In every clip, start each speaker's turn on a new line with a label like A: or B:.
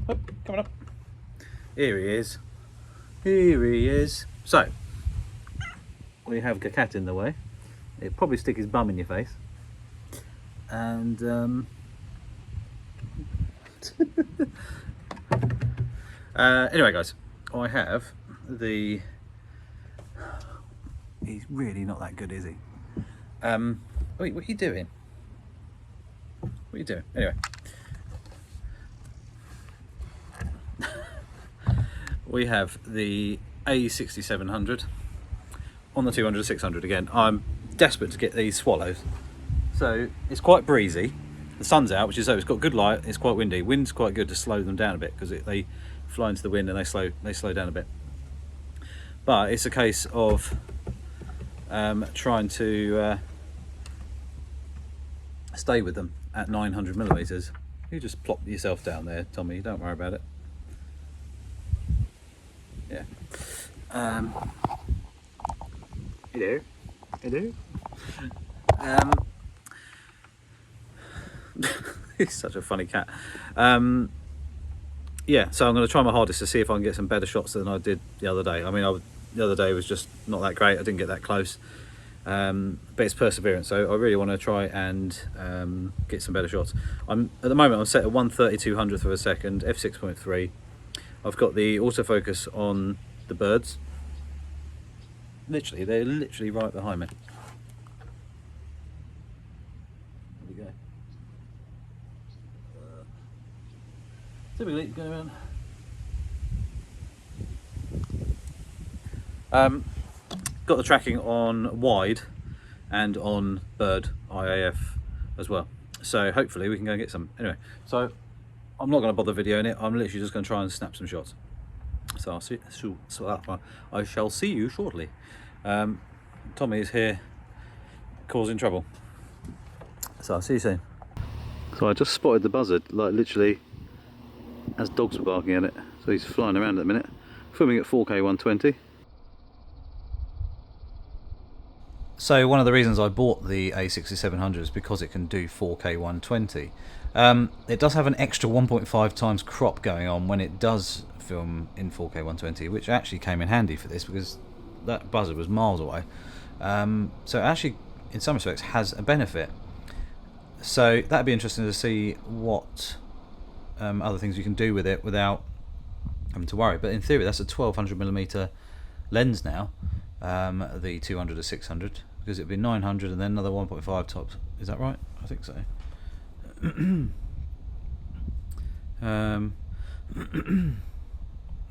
A: Oh, coming up. Here he is. Here he is. So, we have a cat in the way. He'll probably stick his bum in your face. And anyway, guys, I have the. He's really not that good, is he? Wait, what are you doing? What are you doing? Anyway. We have the A6700 on the 200-600 again. I'm desperate to get these swallows. So it's quite breezy. The sun's out, which is so it's got good light. It's quite windy. Wind's quite good to slow them down a bit because they fly into the wind and they slow down a bit. But it's a case of trying to stay with them at 900mm. You just plop yourself down there, Tommy. Don't worry about it. Yeah. Hello. Hello. He's such a funny cat. Yeah, so I'm going to try my hardest to see if I can get some better shots than I did the other day. I mean, the other day was just not that great. I didn't get that close. But it's perseverance, so I really want to try and get some better shots. At the moment I'm set at 1/3200th of a second, f6.3. I've got the autofocus on the birds. They're literally right behind me. There we go. Typically, go around. Got the tracking on wide and on bird IAF as well. So hopefully we can go and get some. Anyway, so I'm not going to bother videoing it. I'm literally just going to try and snap some shots. So I shall see you shortly. Tommy is here causing trouble. So I'll see you soon. So I just spotted the buzzard, like literally as dogs were barking at it. So he's flying around at the minute. Filming at 4K 120. So one of the reasons I bought the A6700 is because it can do 4K 120. It does have an extra 1.5 times crop going on when it does film in 4K 120, which actually came in handy for this because that buzzard was miles away. So it actually, in some respects, has a benefit. So that'd be interesting to see what other things you can do with it without having to worry. But in theory, that's a 1200mm lens now. The 200-600, because it'd be 900 and then another 1.5 tops. Is that right? I think so.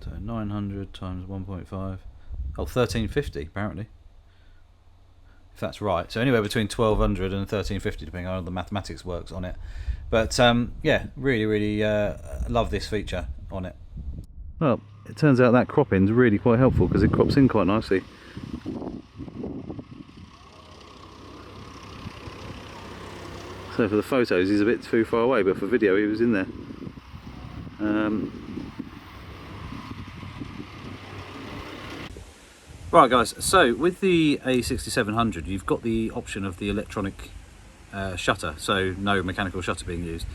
A: So 900 times 1.5. Oh, 1350 apparently. If that's right. So anywhere between 1200 and 1350, depending on how the mathematics works on it. But yeah, really love this feature on it. Well, it turns out that cropping is really quite helpful because it crops in quite nicely. So for the photos he's a bit too far away, but for video he was in there. Right guys, so with the A6700 you've got the option of the electronic shutter, so no mechanical shutter being used.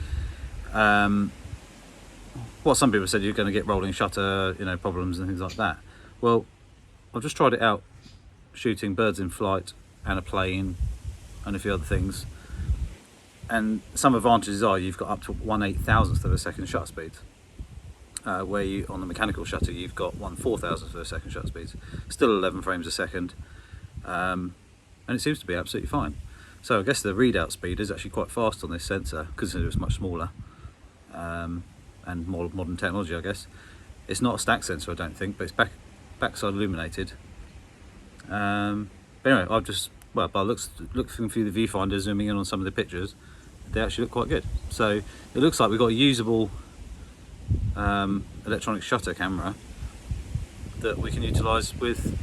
A: What some people said, you're going to get rolling shutter, problems and things like that. Well, I've just tried it out shooting birds in flight and a plane and a few other things, and some advantages are you've got up to 1/8000th of a second shutter speed, where you on the mechanical shutter you've got 1/4000th of a second shutter speed, still 11 frames a second, and it seems to be absolutely fine. So I guess the readout speed is actually quite fast on this sensor because it was much smaller, and more modern technology, I guess. It's not a stack sensor, I don't think, but it's backside illuminated. But anyway, I've just, well, by looking through the viewfinder, zooming in on some of the pictures, they actually look quite good. So it looks like we've got a usable electronic shutter camera that we can utilise with,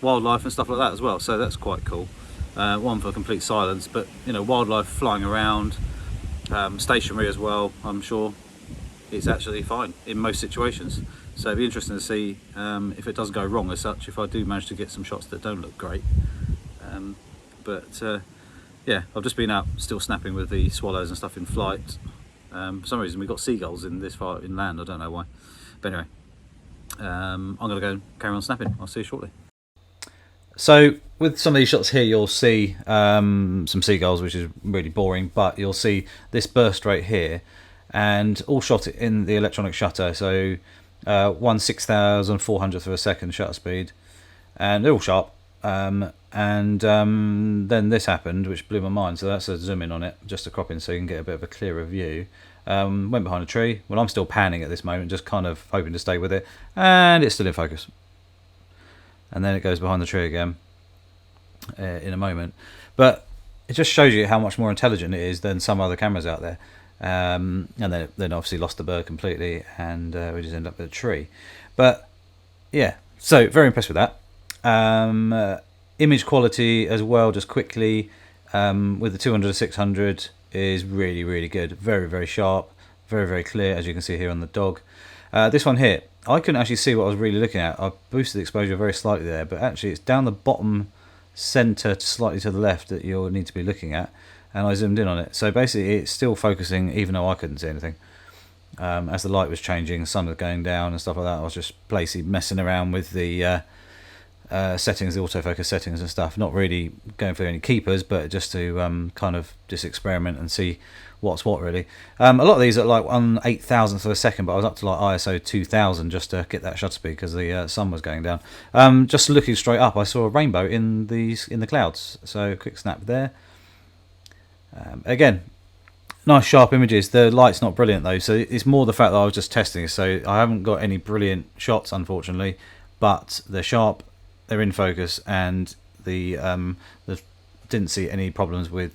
A: wildlife and stuff like that as well. So that's quite cool. One for complete silence, but wildlife flying around, stationary as well. I'm sure it's actually fine in most situations. So it'd be interesting to see if it doesn't go wrong as such, if I do manage to get some shots that don't look great. But yeah, I've just been out still snapping with the swallows and stuff in flight, For some reason we've got seagulls in this far inland, I don't know why. But anyway, I'm going to go and carry on snapping. I'll see you shortly. So with some of these shots here, you'll see some seagulls, which is really boring, but you'll see this burst rate here, and all shot in the electronic shutter. So 1/6400th of a second shutter speed, and they're all sharp. Then this happened, which blew my mind. So that's a zoom in on it, just a crop in, so you can get a bit of a clearer view. Went behind a tree. Well, I'm still panning at this moment, just kind of hoping to stay with it, and it's still in focus. And then it goes behind the tree again in a moment. But it just shows you how much more intelligent it is than some other cameras out there. And then obviously lost the bird completely, and we just end up with a tree. But yeah, so very impressed with that. Image quality as well, just quickly, with the 200-600 is really, really good. Very, very sharp, very, very clear, as you can see here on the dog. This one here, I couldn't actually see what I was really looking at. I boosted the exposure very slightly there, but actually it's down the bottom center, slightly to the left, that you'll need to be looking at, and I zoomed in on it. So basically it's still focusing even though I couldn't see anything. As the light was changing, the sun was going down and stuff like that, I was just basically messing around with the settings, the autofocus settings and stuff, not really going for any keepers, but just to kind of just experiment and see what's what, really. A lot of these are like 1/8000th of a second, but I was up to like ISO 2000 just to get that shutter speed because the sun was going down. Just looking straight up, I saw a rainbow in the clouds, so quick snap there. Again, nice sharp images. The light's not brilliant though, so it's more the fact that I was just testing, so I haven't got any brilliant shots unfortunately, but they're sharp, they're in focus, and the didn't see any problems with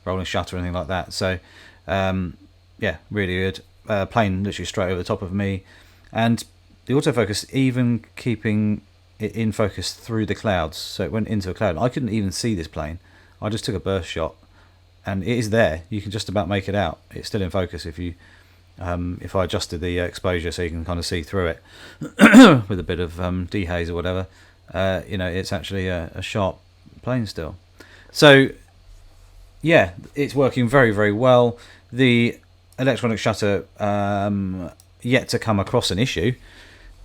A: rolling shutter or anything like that. So yeah, really good. Plane literally straight over the top of me, and the autofocus even keeping it in focus through the clouds, so it went into a cloud. I couldn't even see this plane. I just took a burst shot, and it is there. You can just about make it out. It's still in focus if you if I adjusted the exposure so you can kind of see through it with a bit of dehaze or whatever. You know, it's actually a sharp plane still. So yeah, it's working very, very well. The electronic shutter yet to come across an issue,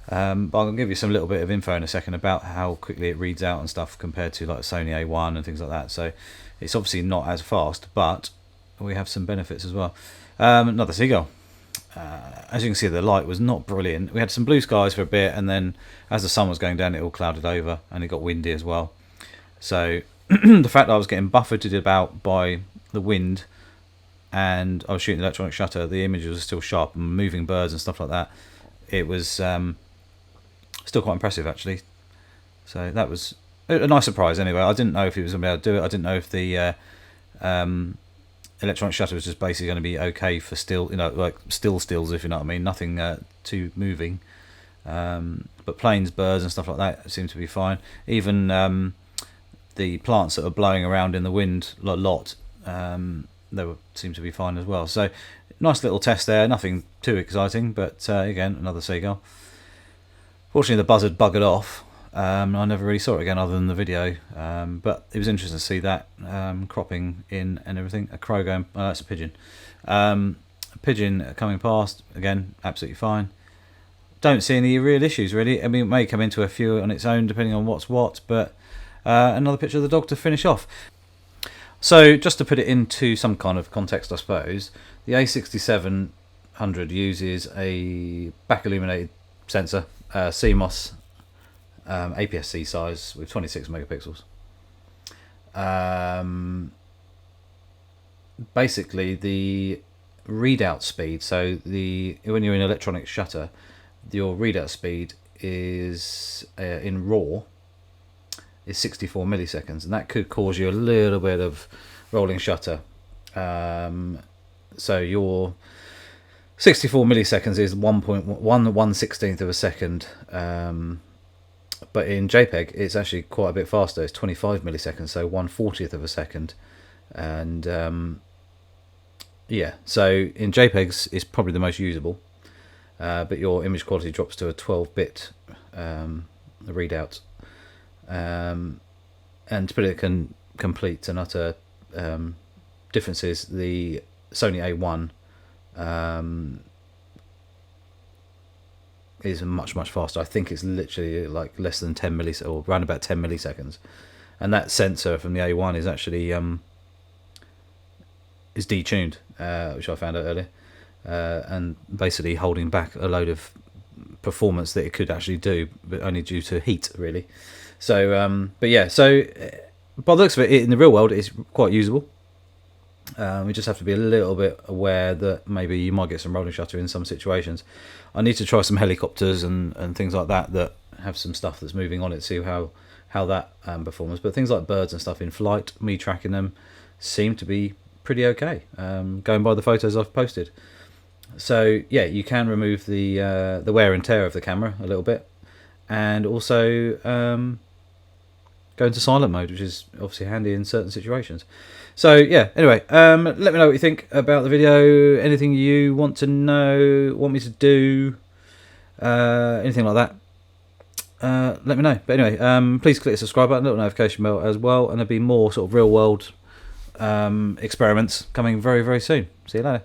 A: but I'll give you some little bit of info in a second about how quickly it reads out and stuff compared to like Sony A1 and things like that. So it's obviously not as fast, but we have some benefits as well. Another seagull. As you can see, the light was not brilliant. We had some blue skies for a bit, and then as the sun was going down, it all clouded over, and it got windy as well. So the fact that I was getting buffeted about by the wind, and I was shooting the electronic shutter, the images were still sharp, and moving birds and stuff like that. It was still quite impressive, actually. So that was a nice surprise. Anyway, I didn't know if he was going to be able to do it. I didn't know if the electronic shutter was just basically going to be okay for still, you know, like stills, if you know what I mean. Nothing too moving. But planes, birds, and stuff like that seemed to be fine. Even the plants that were blowing around in the wind a lot, they seemed to be fine as well. So nice little test there. Nothing too exciting, but again, another seagull. Fortunately, the buzzard buggered off. I never really saw it again other than the video, but it was interesting to see that cropping in and everything. A crow going, oh, that's a pigeon. A pigeon coming past, again, absolutely fine. Don't see any real issues really. I mean, it may come into a few on its own depending on what's what, but another picture of the dog to finish off. So just to put it into some kind of context, I suppose, the A6700 uses a back illuminated sensor, CMOS, APS-C size with 26 megapixels. Basically, the readout speed, so when you're in electronic shutter, your readout speed is in RAW is 64 milliseconds, and that could cause you a little bit of rolling shutter. So your 64 milliseconds is 1/1/16th of a second, but in JPEG it's actually quite a bit faster. It's 25 milliseconds, so 1/40th of a second. And yeah, so in JPEGs it's probably the most usable, but your image quality drops to a 12-bit readout. And to put it complete and utter differences, the Sony A1 is much faster. I think it's literally like less than 10 milliseconds, or around about 10 milliseconds. And that sensor from the A1 is actually is detuned, which I found out earlier, and basically holding back a load of performance that it could actually do, but only due to heat, really. So, but yeah, so by the looks of it, in the real world, it's quite usable. We just have to be a little bit aware that maybe you might get some rolling shutter in some situations. I need to try some helicopters and things like that that have some stuff that's moving on it, see how that performs. But things like birds and stuff in flight, me tracking them, seem to be pretty okay, going by the photos I've posted. So yeah, you can remove the wear and tear of the camera a little bit, and also go into silent mode, which is obviously handy in certain situations. So yeah, anyway, let me know what you think about the video. Anything you want to know, want me to do, anything like that, let me know. But anyway, please click the subscribe button, little notification bell as well, and there'll be more sort of real world experiments coming very soon. See you later.